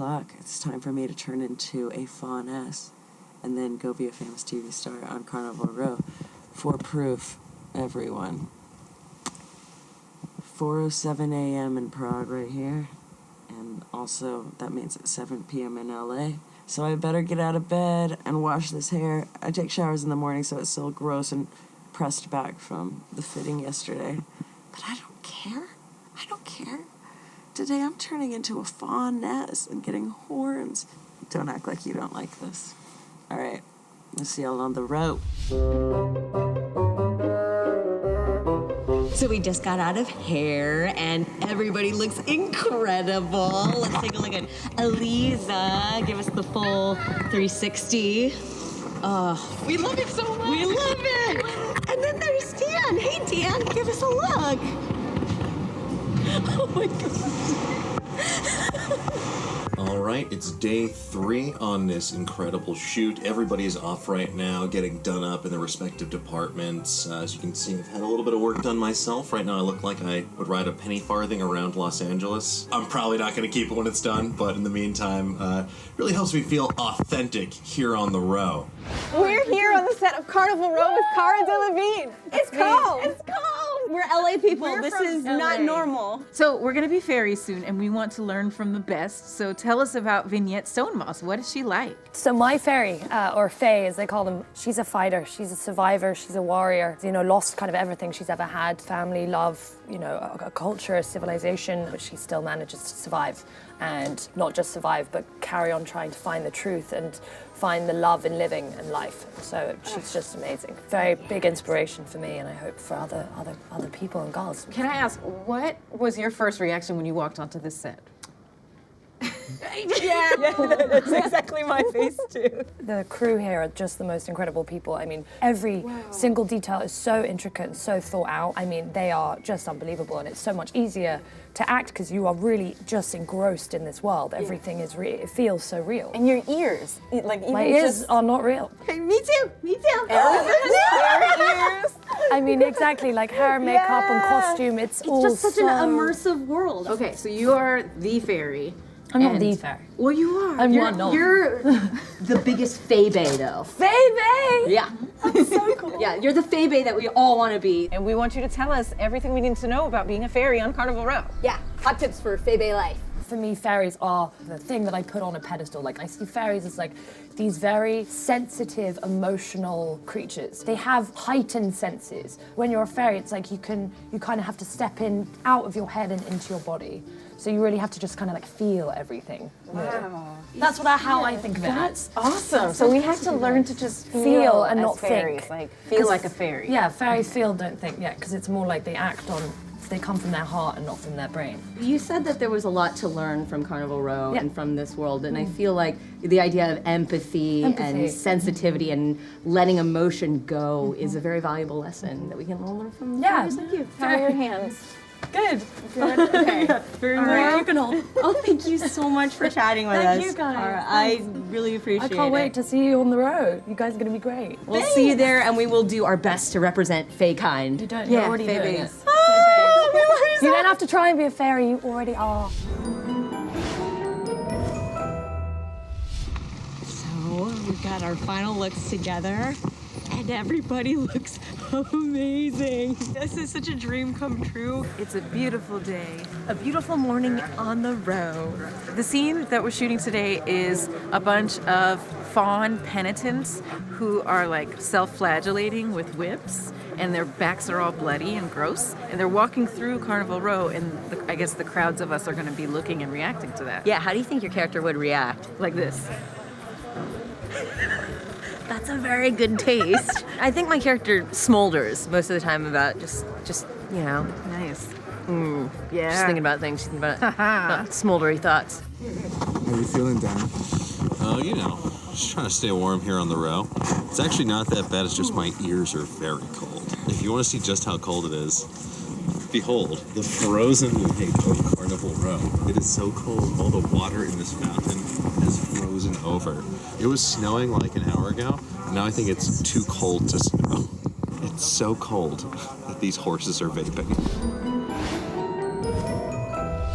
o'clock. It's time for me to turn into a fawness and then go be a famous TV star on Carnival Row. For proof, everyone. 4:07 a.m. in Prague right here. And also, that means it's 7 p.m. in LA. So I better get out of bed and wash this hair. I take showers in the morning, so it's still gross and pressed back from the fitting yesterday. But I don't care. I don't care. Today I'm turning into a fawness and getting horns. Don't act like you don't like this. All right, we'll see y'all on the road. So we just got out of hair, and everybody looks incredible. Let's take a look at Eliza. Give us the full 360. Oh, we love it so much. We love it. And then there's Dan. Hey, Dan, give us a look. Oh, my God. All right, it's day 3 on this incredible shoot. Everybody is off right now, getting done up in their respective departments. As you can see, I've had a little bit of work done myself. Right now, I look like I would ride a penny farthing around Los Angeles. I'm probably not going to keep it when it's done, but in the meantime, really helps me feel authentic here on the row. We're here on the set of Carnival Row with Cara Delevingne. It's cold. It's cold. We're LA people. This is LA. not normal. So we're going to be fairies soon, and we want to learn from the best. So tell us about Vignette Stonemoss. What is she like? So my fairy, or fae as they call them, she's a fighter, she's a survivor, she's a warrior. You know, lost kind of everything she's ever had, family, love, you know, a culture, a civilization, but she still manages to survive. And not just survive, but carry on trying to find the truth and find the love in living and life. So she's just amazing. Very big inspiration for me, and I hope for other people and girls. Can I ask, what was your first reaction when you walked onto this set? Yeah, that's exactly my face too. The crew here are just the most incredible people. I mean, every single detail is so intricate and so thought out. I mean, they are just unbelievable, and it's so much easier to act because you are really just engrossed in this world. Everything is real. It feels so real. And your ears, like even My ears are not real. Hey, me too. Me too. Ears. I mean, exactly, like hair, makeup, and costume. It's all just such so... an immersive world. Okay, so you are the fairy. I'm not the fairy. Well, you are. I'm you're, not. You're the biggest fae-bae, though. Baby! Yeah. That's so cool. Yeah, you're the fae-bae that we all want to be. And we want you to tell us everything we need to know about being a fairy on Carnival Row. Yeah, hot tips for fae-bae life. For me, fairies are the thing that I put on a pedestal. Like, I see fairies as like these very sensitive, emotional creatures. They have heightened senses. When you're a fairy, it's like you kind of have to step in out of your head and into your body. So you really have to just kind of like feel everything. Wow. That's how I think of it. That's awesome. So we have to learn to just feel and as not fairies, think. like feel like a fairy. Yeah, fairies feel, don't think. Yeah, because it's more like they act on, they come from their heart and not from their brain. You said that there was a lot to learn from Carnival Row Yeah. and from this world, and I feel like the idea of empathy and sensitivity and letting emotion go is a very valuable lesson that we can all learn from fairies like you. Throw your hands. Good. Okay. All right. You can hold. Oh, thank you so much for chatting with us. Thank you, guys. Cara. I really appreciate it. I can't wait to see you on the road. You guys are going to be great. We'll see you there, and we will do our best to represent Fae kind. You don't. You're already doing it. fae-baes. You don't have to try and be a fairy. You already are. So we've got our final looks together, and everybody looks amazing. This is such a dream come true. It's a beautiful day, a beautiful morning on the row. The scene that we're shooting today is a bunch of fawn penitents who are like self-flagellating with whips, and their backs are all bloody and gross, and they're walking through Carnival Row, and I guess the crowds of us are going to be looking and reacting to that. Yeah, how do you think your character would react? Like this. That's a very good taste. I think my character smolders most of the time about just you know. Nice. Yeah. Just thinking about things, she's thinking about smoldery thoughts. How you feeling, Dan? Oh, you know, just trying to stay warm here on the row. It's actually not that bad, it's just my ears are very cold. If you want to see just how cold it is, behold, the frozen lake of Carnival Row. It is so cold, all the water in this fountain has frozen over. It was snowing like an hour ago, and now I think it's too cold to snow. It's so cold that these horses are vaping.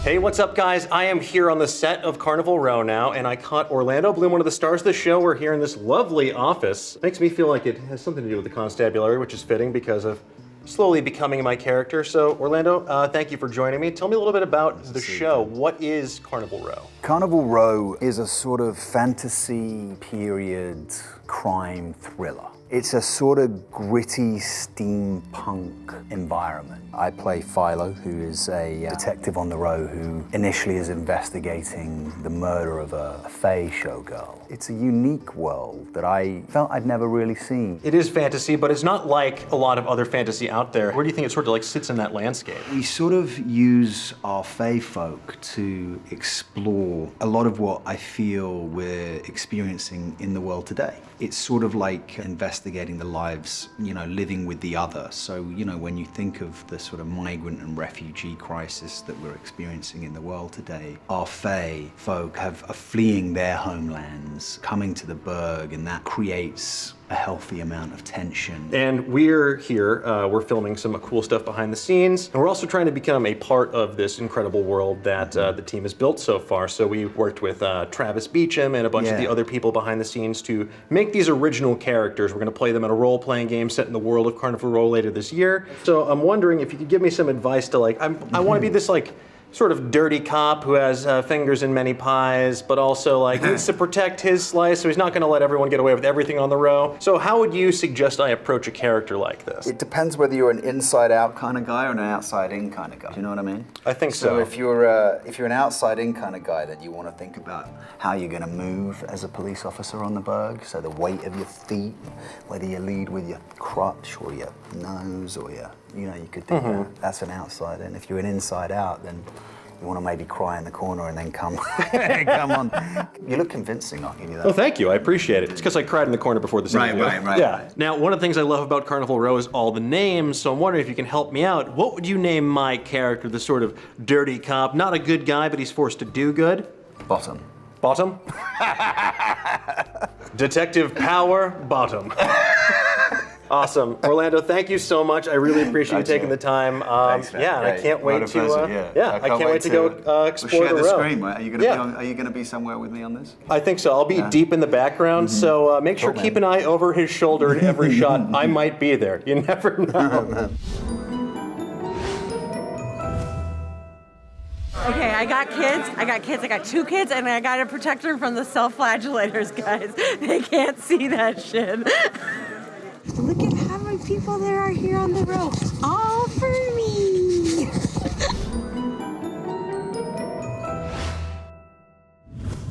Hey, what's up, guys? I am here on the set of Carnival Row now, and I caught Orlando Bloom, one of the stars of the show. We're here in this lovely office. Makes me feel like it has something to do with the constabulary, which is fitting because of slowly becoming my character. So, Orlando, thank you for joining me. Tell me a little bit about the show. What is Carnival Row? Carnival Row is a sort of fantasy period crime thriller. It's a sort of gritty steampunk environment. I play Philo, who is a detective on the row who initially is investigating the murder of a Fae showgirl. It's a unique world that I felt I'd never really seen. It is fantasy, but it's not like a lot of other fantasy out there. Where do you think it sort of like sits in that landscape? We sort of use our Fae folk to explore a lot of what I feel we're experiencing in the world today. It's sort of like investigating the lives, living with the other. So, when you think of the sort of migrant and refugee crisis that we're experiencing in the world today, our Fae folk are fleeing their homelands, coming to the Burg, and that creates a healthy amount of tension. And we're here, we're filming some cool stuff behind the scenes, and we're also trying to become a part of this incredible world that the team has built so far. So we worked with Travis Beecham and a bunch of the other people behind the scenes to make these original characters. We're gonna play them in a role-playing game set in the world of Carnival Row later this year. So I'm wondering if you could give me some advice to I wanna be this sort of dirty cop who has fingers in many pies, but also needs to protect his slice, so he's not gonna let everyone get away with everything on the row. So how would you suggest I approach a character like this? It depends whether you're an inside-out kind of guy or an outside-in kind of guy. Do you know what I mean? I think so. So if you're an outside-in kind of guy, then you want to think about how you're going to move as a police officer on the Burg. So the weight of your feet, whether you lead with your crotch or your nose or you could do that. That's an outside in. If you're an inside out, then you want to maybe cry in the corner and then come on. You look convincing, I'll give you that. Oh, thank you, I appreciate it. It's because I cried in the corner before this interview. Right. Yeah. Now, one of the things I love about Carnival Row is all the names, so I'm wondering if you can help me out. What would you name my character, the sort of dirty cop, not a good guy, but he's forced to do good? Bottom. Bottom? Detective Power Bottom. Awesome. Orlando, thank you so much. I really appreciate you taking the time. Thanks, man. And I can't wait to I can't wait to go explore share the the row. screen, mate. Are you going to be somewhere with me on this? I think so. I'll be deep in the background, so make sure keep an eye over his shoulder in every shot. I might be there. You never know. Okay, I got kids, I got 2 kids, and I gotta protect them from the self-flagellators, guys. They can't see that shit. Look at how many people there are here on the row. All for me.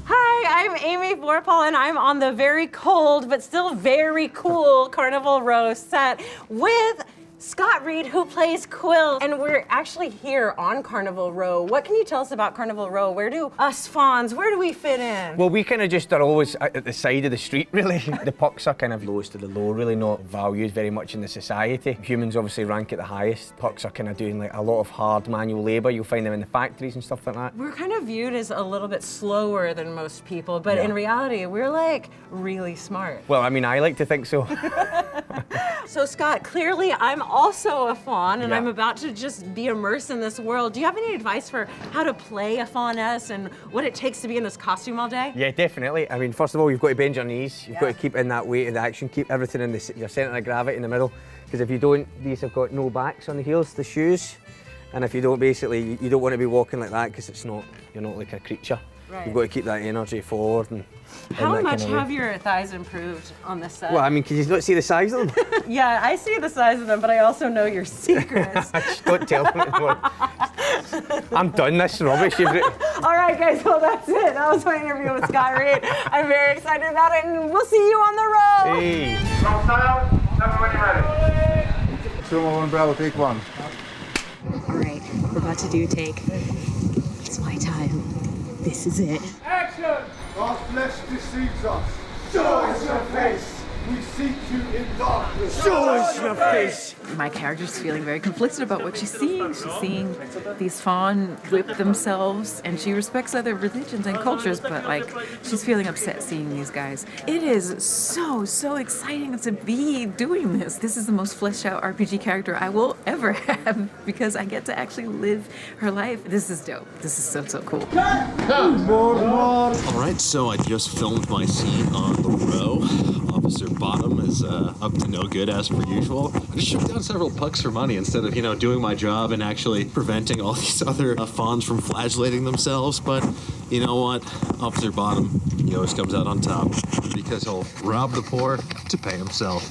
Hi, I'm Amy Vorpahl, and I'm on the very cold but still very cool Carnival Row set with Scott Reed, who plays Quill. And we're actually here on Carnival Row. What can you tell us about Carnival Row? Where do us fawns, where do we fit in? Well, we kind of just are always at the side of the street, really. The pucks are kind of lowest of the low, really not valued very much in the society. Humans obviously rank at the highest. Pucks are kind of doing a lot of hard manual labor. You'll find them in the factories and stuff like that. We're kind of viewed as a little bit slower than most people, but in reality, we're really smart. Well, I mean, I like to think so. So Scott, clearly I'm also a fawn, and I'm about to just be immersed in this world. Do you have any advice for how to play a fawness and what it takes to be in this costume all day? Yeah, definitely. I mean, first of all, you've got to bend your knees. You've got to keep in that weight of the action, keep everything in your centre of gravity in the middle. Because if you don't, these have got no backs on the heels, the shoes. And if you don't, basically, you don't want to be walking like that because you're not like a creature. Right. You've got to keep that energy forward. And how much have your thighs improved on this set? Well, I mean, can you not see the size of them? Yeah, I see the size of them, but I also know your secrets. Don't tell me anymore. I'm done this rubbish. All right, guys, well, that's it. That was my interview with Scott Reed. I'm very excited about it, and we'll see you on the road. Hey. Everybody ready? 2 1 Bravo, take 1. All right, we're about to do a take. It's my time. This is it. Action! Our flesh deceives us. Show us your face. We seek you in darkness. Show us your face. My character's feeling very conflicted about what she's seeing. She's seeing these fawn whip themselves, and she respects other religions and cultures, but like she's feeling upset seeing these guys. It is so exciting to be doing this. This is the most fleshed out RPG character I will ever have because I get to actually live her life. This is dope. This is so cool. All right, so I just filmed my scene on the row. Officer Bottom is up to no good as per usual. I just shook down several pucks for money instead of, doing my job and actually preventing all these other fawns from flagellating themselves. But you know what? Officer Bottom, he always comes out on top because he'll rob the poor to pay himself.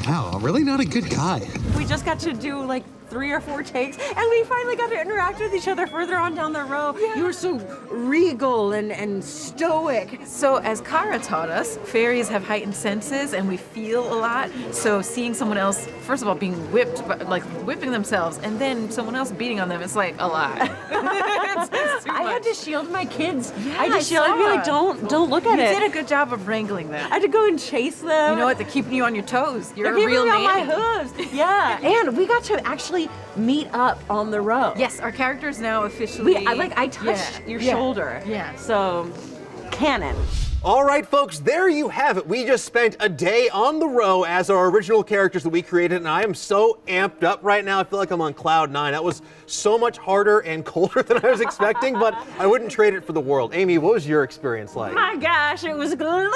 Wow, I'm really not a good guy. We just got to do like 3 or 4 takes, and we finally got to interact with each other further on down the row. Yeah. You were so regal and stoic. So as Cara taught us, fairies have heightened senses and we feel a lot. So seeing someone else, first of all, being whipped, like whipping themselves, and then someone else beating on them, it's like a lot. it's too much. I had to shield my kids. Yeah, I had to shield and be like, don't look at it. You did a good job of wrangling them. I had to go and chase them. You know what? They're keeping you on your toes. You're They're a real keeping me on nanny. my hooves. Yeah, and we got to actually meet up on the row. Yes, our character's now officially. I touched your shoulder. Yeah. So, canon. All right, folks, there you have it. We just spent a day on the row as our original characters that we created, and I am so amped up right now. I feel like I'm on cloud 9. That was so much harder and colder than I was expecting, but I wouldn't trade it for the world. Amy, what was your experience like? My gosh, it was glorious.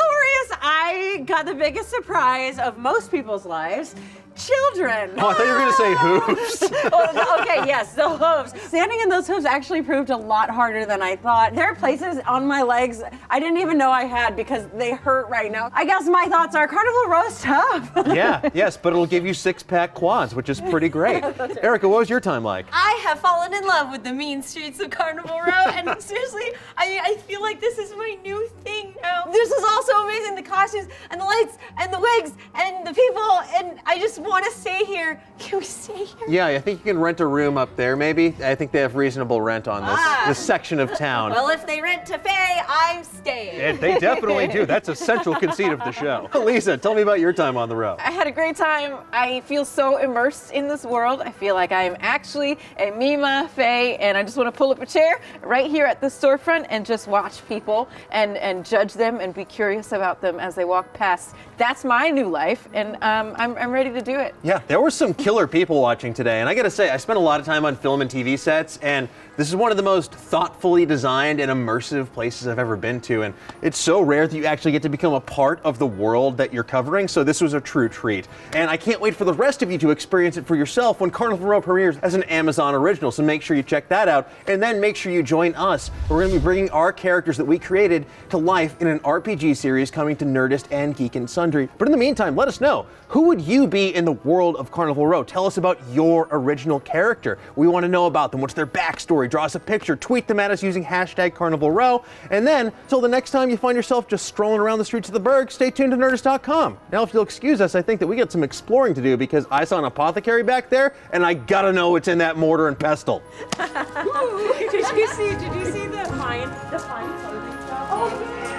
I got the biggest surprise of most people's lives. Children. Oh, I thought you were going to say hooves. Oh, okay, yes, the hooves. Standing in those hooves actually proved a lot harder than I thought. There are places on my legs I didn't even know I had because they hurt right now. I guess my thoughts are Carnival Row's tough. Yeah, yes, but it'll give you 6-pack quads, which is pretty great. Erica, what was your time like? I have fallen in love with the mean streets of Carnival Row, and seriously, I feel like this is my new thing now. This is all so amazing, the costumes and the lights and the wigs and the people, and I just want to stay here. Can we stay here? Yeah, I think you can rent a room up there, maybe. I think they have reasonable rent on this section of town. Well, if they rent to Faye, I'm staying. And they definitely do. That's a central conceit of the show. Lisa, tell me about your time on the row. I had a great time. I feel so immersed in this world. I feel like I'm actually a Mima Faye, and I just want to pull up a chair right here at the storefront and just watch people and judge them and be curious about them as they walk past. That's my new life, and I'm ready to do it. Yeah, there were some killer people watching today, and I gotta say, I spent a lot of time on film and TV sets, and this is one of the most thoughtfully designed and immersive places I've ever been to, and it's so rare that you actually get to become a part of the world that you're covering, so this was a true treat. And I can't wait for the rest of you to experience it for yourself when Carnival Row premieres as an Amazon original, so make sure you check that out, and then make sure you join us. We're gonna be bringing our characters that we created to life in an RPG series coming to Nerdist and Geek and Sundry. But in the meantime, let us know, who would you be in the world of Carnival Row? Tell us about your original character. We want to know about them. What's their backstory? Draw us a picture. Tweet them at us using hashtag Carnival Row. And then, till the next time you find yourself just strolling around the streets of the Berg, stay tuned to Nerdist.com. Now, if you'll excuse us, I think that we got some exploring to do because I saw an apothecary back there, and I gotta know what's in that mortar and pestle. Did you see the fine clothing shop? Oh, yeah.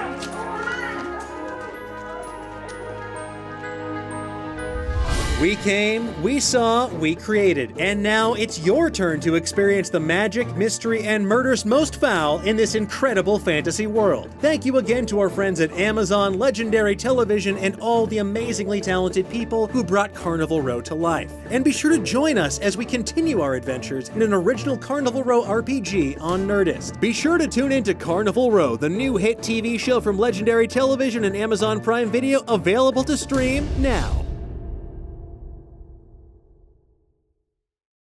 We came, we saw, we created, and now it's your turn to experience the magic, mystery, and murders most foul in this incredible fantasy world. Thank you again to our friends at Amazon, Legendary Television, and all the amazingly talented people who brought Carnival Row to life. And be sure to join us as we continue our adventures in an original Carnival Row RPG on Nerdist. Be sure to tune in to Carnival Row, the new hit TV show from Legendary Television and Amazon Prime Video, available to stream now.